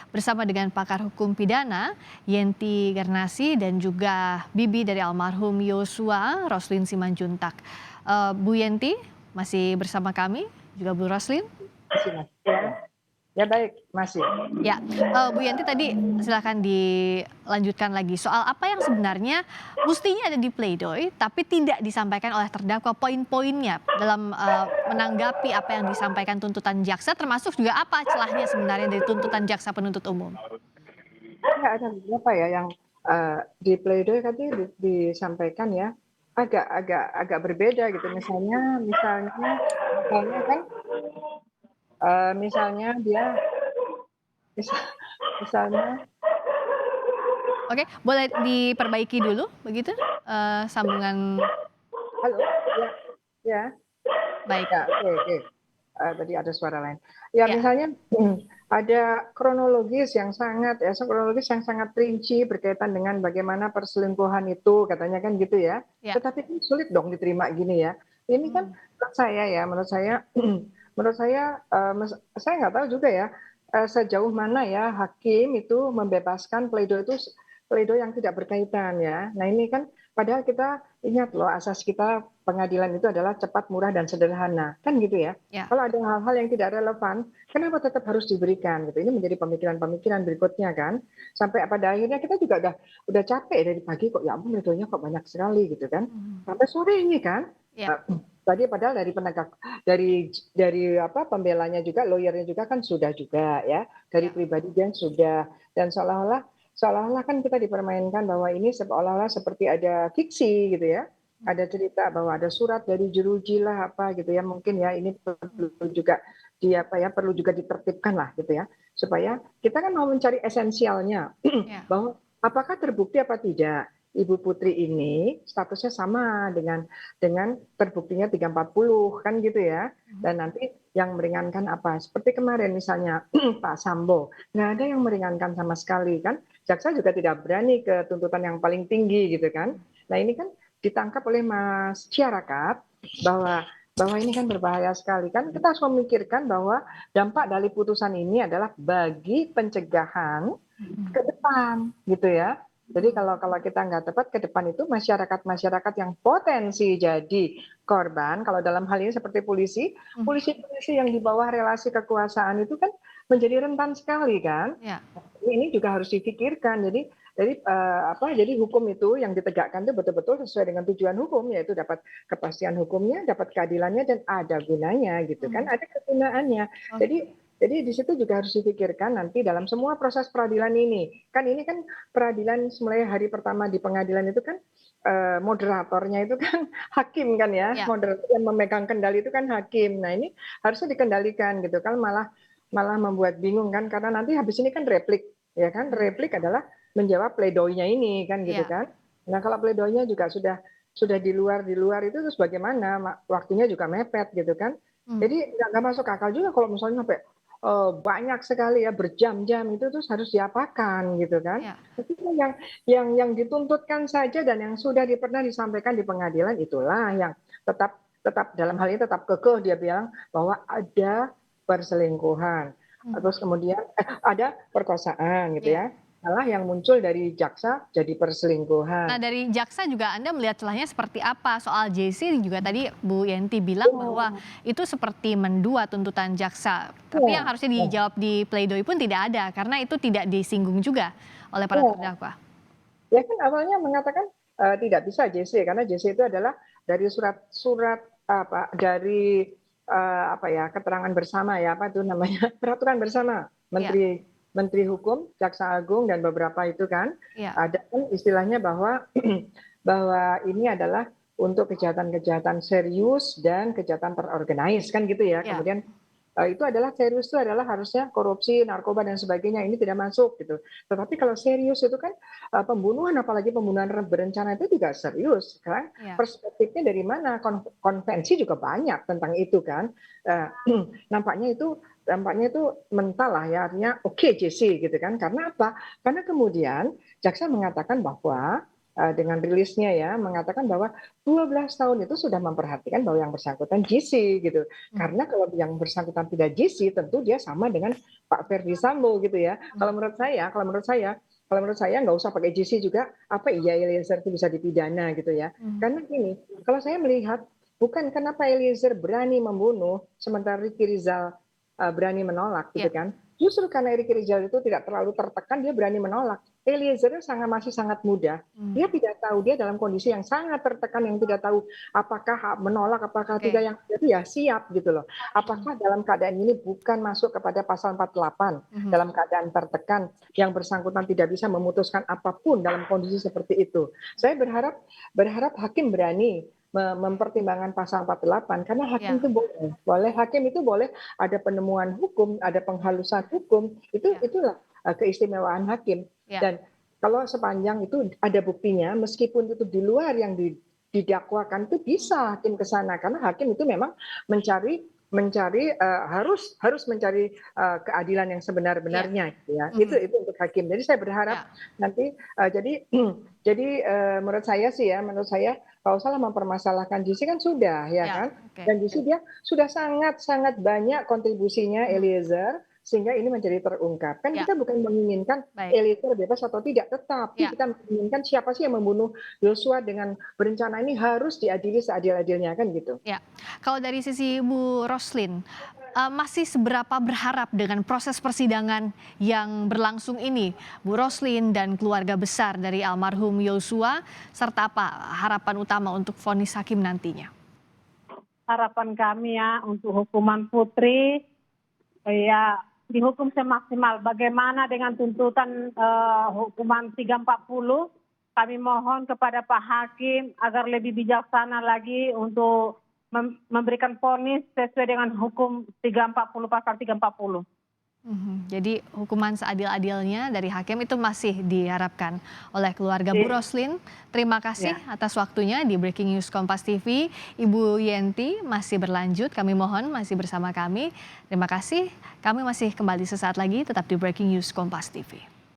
bersama dengan pakar hukum pidana Yenti Garnasi dan juga bibi dari almarhum Yosua, Roslin Simanjuntak. Bu Yenti masih bersama kami, juga Bu Roslin. Masih, Mas. Ya baik, masih. Ya, Bu Yanti tadi silakan dilanjutkan lagi soal apa yang sebenarnya mestinya ada di pledoi tapi tidak disampaikan oleh terdakwa, poin-poinnya dalam menanggapi apa yang disampaikan tuntutan jaksa, termasuk juga apa celahnya sebenarnya dari tuntutan jaksa penuntut umum. Ya ada beberapa ya yang di pledoi tadi disampaikan ya agak berbeda gitu. Misalnya kan misalnya dia misalnya Oke, boleh diperbaiki dulu begitu sambungan. halo ya ya Baik. ya oke. Tadi ada suara lain. Ya Ya, misalnya ada kronologis yang sangat rinci berkaitan dengan bagaimana perselingkuhan itu katanya kan gitu ya. ya. Tetapi kan sulit dong diterima gini ya. Ini kan menurut saya menurut saya nggak tahu juga ya sejauh mana ya hakim itu membebaskan pledoi yang tidak berkaitan ya. Nah ini kan padahal kita ingat loh asas kita pengadilan itu adalah cepat, murah dan sederhana kan gitu ya. Ya. Kalau ada hal-hal yang tidak relevan, kenapa tetap harus diberikan gitu? Ini menjadi pemikiran-pemikiran berikutnya kan. Sampai pada akhirnya kita juga udah capek dari pagi kok ya ampun pledoinya kok banyak sekali gitu kan. Sampai sore ini kan. Ya. Tadi padahal dari penegak dari apa pembelanya juga lawyernya juga kan sudah juga ya dari Ya. pribadi dia sudah dan seolah-olah kan kita dipermainkan bahwa ini seolah-olah seperti ada fiksi gitu ya. Ada cerita bahwa ada surat dari jeruji lah apa gitu ya mungkin ya ini perlu juga perlu juga ditertibkan lah gitu ya supaya kita kan mau mencari esensialnya Ya. bahwa apakah terbukti apa tidak Ibu Putri ini statusnya sama dengan terbuktinya 340 kan gitu ya dan nanti yang meringankan apa seperti kemarin misalnya Pak Sambo nggak ada yang meringankan sama sekali kan jaksa juga tidak berani ke tuntutan yang paling tinggi gitu kan. Nah ini kan ditangkap oleh masyarakat bahwa ini kan berbahaya sekali kan kita harus memikirkan bahwa dampak dari putusan ini adalah bagi pencegahan ke depan gitu ya. Jadi kalau kita nggak tepat ke depan itu masyarakat yang potensi jadi korban, kalau dalam hal ini seperti polisi yang di bawah relasi kekuasaan itu kan menjadi rentan sekali kan. Ya. Ini juga harus dipikirkan. Jadi hukum itu yang ditegakkan itu betul-betul sesuai dengan tujuan hukum yaitu dapat kepastian hukumnya, dapat keadilannya dan ada gunanya gitu kan, ada kegunaannya. Jadi di situ juga harus dipikirkan nanti dalam semua proses peradilan ini. Kan ini kan peradilan mulai hari pertama di pengadilan itu kan moderatornya itu kan hakim kan ya. Ya. Moderator yang memegang kendali itu kan hakim. Nah, ini harusnya dikendalikan gitu kan malah membuat bingung kan karena nanti habis ini kan replik ya kan. Replik adalah menjawab pledoinya ini kan gitu Ya. kan. Nah, kalau pledoinya juga sudah di luar itu terus bagaimana? Waktunya juga mepet gitu kan. Jadi nggak masuk akal juga kalau misalnya sampai banyak sekali ya berjam-jam itu terus harus diapakan gitu kan. Ya. Tapi yang dituntutkan saja dan yang sudah pernah disampaikan di pengadilan itulah yang tetap dalam hal ini tetap kekeh dia bilang bahwa ada perselingkuhan. Terus kemudian ada perkosaan gitu Ya. ya. Malah yang muncul dari jaksa jadi Nah, perselingkuhan. dari jaksa juga Anda melihat celahnya seperti apa? Soal JC juga tadi Bu Yenti bilang bahwa Oh, itu seperti mendua tuntutan jaksa. Tapi yang iya, harusnya iya, dijawab di pledoi pun tidak ada karena itu tidak disinggung juga oleh para iya. terdakwa. Ya kan awalnya mengatakan tidak bisa JC karena JC itu adalah dari surat apa dari keterangan bersama ya apa itu namanya peraturan bersama Ya. Menteri Hukum, Jaksa Agung dan beberapa itu kan Ya. ada kan istilahnya bahwa bahwa ini adalah untuk kejahatan-kejahatan serius dan kejahatan terorganize kan gitu ya. Ya. Kemudian itu adalah serius itu adalah harusnya korupsi, narkoba dan sebagainya ini tidak masuk gitu. Tetapi kalau serius itu kan pembunuhan apalagi pembunuhan berencana itu juga serius kan. Ya. Perspektifnya dari mana? Konvensi juga banyak tentang itu kan. Nampaknya itu mental lah ya artinya oke, JC gitu kan. Karena apa? Karena kemudian jaksa mengatakan bahwa dengan rilisnya ya mengatakan bahwa 12 tahun itu sudah memperhatikan bahwa yang bersangkutan JC gitu. Karena kalau yang bersangkutan tidak JC tentu dia sama dengan Pak Ferdi Sambo gitu ya. Kalau menurut saya nggak usah pakai JC juga. Apa iya Eliezer itu bisa dipidana gitu ya? Karena gini, kalau saya melihat bukan kenapa Eliezer berani membunuh sementara Ricky Rizal berani menolak gitu Ya. kan? Justru karena Ricky Rizal itu tidak terlalu tertekan, dia berani menolak. Eliezer masih sangat muda. Dia tidak tahu, dia dalam kondisi yang sangat tertekan, yang tidak tahu apakah menolak, apakah Oke. tidak, yang itu ya siap gitu loh. Apakah dalam keadaan ini bukan masuk kepada pasal 48, dalam keadaan tertekan, yang bersangkutan tidak bisa memutuskan apapun dalam kondisi seperti itu. Saya berharap hakim berani mempertimbangkan pasal 48 karena hakim Ya. itu boleh hakim itu boleh ada penemuan hukum, ada penghalusan hukum, Ya. itulah keistimewaan hakim. Ya. Dan kalau sepanjang itu ada buktinya, meskipun itu di luar yang didakwakan, itu bisa hakim ke sana karena hakim itu memang mencari harus mencari keadilan yang sebenar-benarnya gitu ya. Itu untuk hakim. Jadi saya berharap Ya. nanti jadi menurut saya kalau salah mempermasalahkan JC kan sudah ya Ya. kan. Oke. Dan JC dia sudah sangat banyak kontribusinya Eliezer sehingga ini menjadi terungkap. Kan Ya. kita bukan menginginkan Baik. Eliezer bebas atau tidak, tetapi Ya. kita menginginkan siapa sih yang membunuh Yosua dengan berencana ini harus diadili seadil-adilnya kan gitu. Ya, kalau dari sisi Bu Roslin, masih seberapa berharap dengan proses persidangan yang berlangsung ini, Bu Roslin dan keluarga besar dari almarhum Yosua, serta apa harapan utama untuk vonis hakim nantinya? Harapan kami ya untuk hukuman Putri, ya dihukum semaksimal. Bagaimana dengan tuntutan hukuman 340? Kami mohon kepada Pak Hakim agar lebih bijaksana lagi untuk memberikan vonis sesuai dengan hukum 340 pasal 340. Jadi hukuman seadil-adilnya dari hakim itu masih diharapkan oleh keluarga Bu Roslin. Terima kasih atas waktunya di Breaking News Kompas TV. Ibu Yenti masih berlanjut, kami mohon masih bersama kami. Terima kasih, kami masih kembali sesaat lagi tetap di Breaking News Kompas TV.